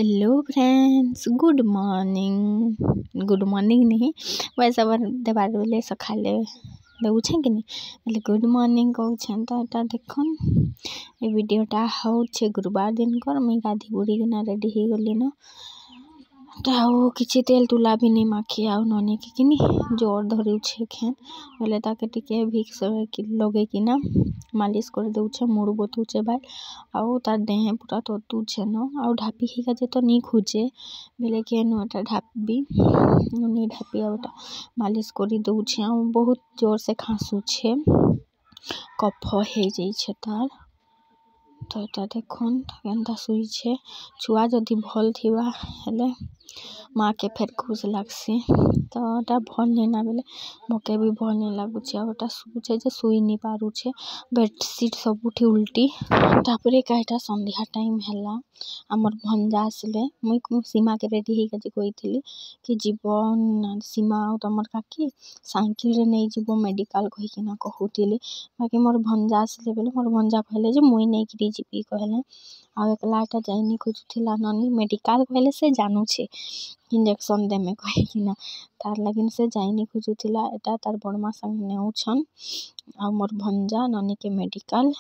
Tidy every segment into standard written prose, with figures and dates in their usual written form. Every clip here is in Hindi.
हेलो फ्रेंड्स, गुड मॉर्निंग नहीं वैसा देवार बेले सकाले देउछे कि नहीं गुड मॉर्निंग कहूँ। तो यहाँ देखन ये वीडियोटा होचे गुरुवार दिन कर मुई गाधी बुड़ी किना रेडी हो गली न किसी तेल तुला भी नहीं माखी आउ ननी के किनी जोर धरुछे खेन बोले ताके टिके भिक्स लगे किना मालिश कर देउछे मुड़ बतुछे भाई आउ तार देह पूरा ततुछे न आउ ढापी हिका जे तो नहीं खुजे बेले के नटा ढापी नहीं ढापी आउटा मालिश कर देउछे आउ बहुत जोर से खाँसुछे कफ हो जाइछे तार। तो ये देखन केनता शुईछे छुआ जदि भल थिबा हेले माँ के फेर खुश लागसी। तो एटा भल नहीं ना बेले मोके भी भल नहीं लागुछे आउटा शुचे जे शुई नहीं पारुछे बेडशीट सब उठी उल्टी तापरे काइटा संध्या टाइम हैला आमर भंजा आसले मुई सीमा के रेडी ही गजे कहिथिली कि जीवन सीमा आउ तमर काकी साइकिल रे नहीं जीवो मेडिकल कहि किना कहउतिली बाकी मोर भंजा आसले बेले मोर भंजा कहले जे मुई नहीं कि जीवी कहले आ एकलाटा जाइनी खोजुथिला ननी मेडिकल कहले से जानू छे इंजेक्शन दे में कहि किना तार लगिन से जाइनी खोजुथिला एटा तार बड़मा संग नेउछन आ मोर भंजा ननी के मेडिकल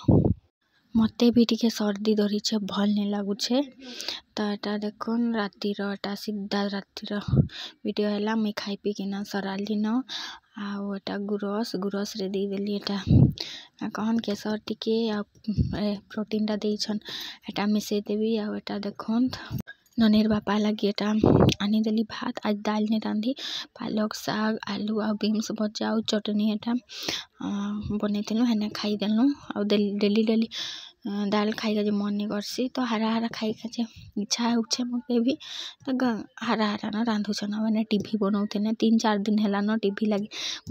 मते भी टिके सर्दी धरिछे भल नहीं लागुछे। तो एटा देखन रातिर एटा सीधा रातिर वीडियो हैला मुई खाई पी किना सराली न आउ एटा गुरस रे दी देली एटा कहन केसर टिके आ प्रोटीन टा देइछन एटा मिसे देबी आउ एटा देखन ननेर बापा लगी एटा आनी देली भात आज दाल नहीं रांधी पालक साग आलू आ बीन्स भजा आउ चटनी एटा बनैथिलु हेने खाई देलु आउ डेली दाल खाई के मन नहीं करसी तो हरा खाई के इच्छा होछे मके भी तो हरा न रांधुछन मैंने टीवी बनाउथेने 3-4 दिन हैला न टीवी लगी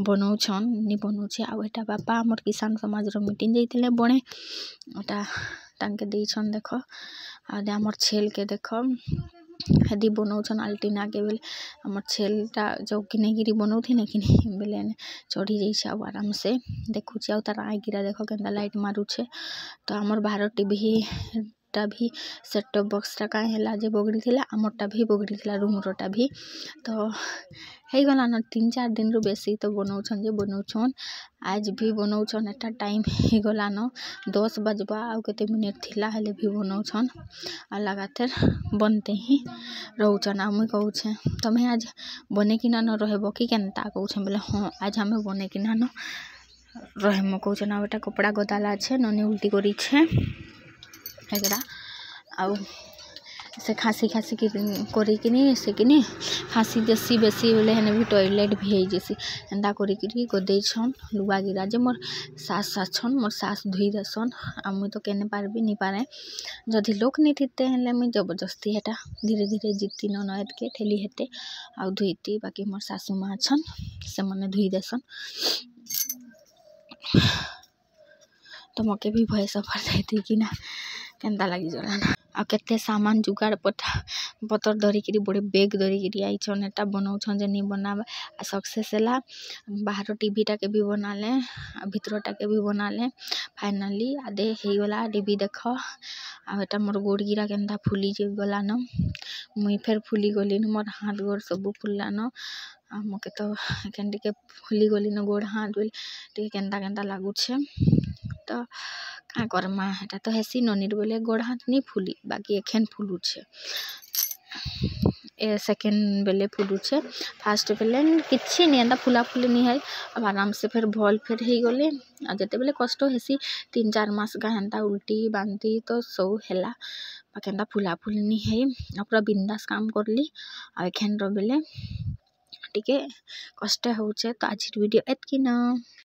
बनाउछन नहीं बनाउछे आउ एटा बापा हमर किसान समाज रो मीटिंग जाइथिले बणे एटा तांके देइछन देख आ हमर छेल के देख हेदी बनाउछन अल्टीना के बेले हमर छेलटा जो किने गिरी बनाउथि न किने बेले चढ़ी जाइछे आउ आराम से देखुछे आउ तार आइ गिरा देख केनता लाइट मारुछे। तो हमर भारत टीवी टा भी सेट टॉप बॉक्स टा काहे हैला जे बगड़ी थिला हमरटा भी बगड़ी थिला रूम रोटा भी तो हे गला न 3-4 दिन रो बेसी तो बनाउछन जे बनाउछन आज भी बनाउछन एटा टाइम हे गला न 10 बजबा आउ केते मिनिट थिला हेले भी बनाउछन आ लगातार बनते ही रहउछन आ मुई कहउछे तमे आज बने किना न रहबो कि केनता कहउछे बोले हां आज हमें बने किना न रहमो कहउछन आ बेटा कपड़ा गदाला छे ननी उल्टी करी छे एकरा आउ से खासी करी किनी से किनी खासी देसी बेसी बोले हेने भी टॉयलेट भी है जैसी एंदा करी किरी गदे छन लुगा गिरा जे मोर सास छन मोर सास धुई देसन आ मुई तो केने पारबी नहीं पारे जदि लोक नहीं थिते हेले मुई जबरदस्ती हेटा धीरे धीरे जित्ती ननद के ठेली हेते आउ धुईती बाकी मोर सासू माँ छन से मने धुई देसन तो मके भी भय सफर देती कि ना केनता लगी जलाना आ केते सामान जुगाड़ पतर धरी किरी बड़े बैग धरी किरी आइछन एटा बनाउछन जे नहीं बनाबे आ सक्सेस हैला बाहर टीवी टा के भी बना ले आ भीतर टा के भी बना ले फाइनली आदे हे गला टीवी देख आ एटा मोर गोड़ गिरा केनता फुली जे गला न मुई फेर फुली गली न मोर हाथ गोड़ सब फुलला न आ मके तो केन टिके फुली गली न गोड़ हाथ बोल टिके केनता लागुछे। तो का करमा एटा तो हेसी ननीर बोले गोड़ हाथ नहीं फुली बाकी एखेन फुलुछे ए सेकेंड बेले फुलुछे फास्ट बेले किछि नहीं एंदा फुला फुली नहीं है अब आराम से फिर भल फिर हे गले आ जते बेले कष्ट हेसी 3-4 मास का हेंता उल्टी बांती तो सब हैला बाकी फुला फुली नहीं है पूरा बिंदास काम करली आ एखेन रो बेले टिके कष्ट होउछे। तो आज वीडियो एतकी न।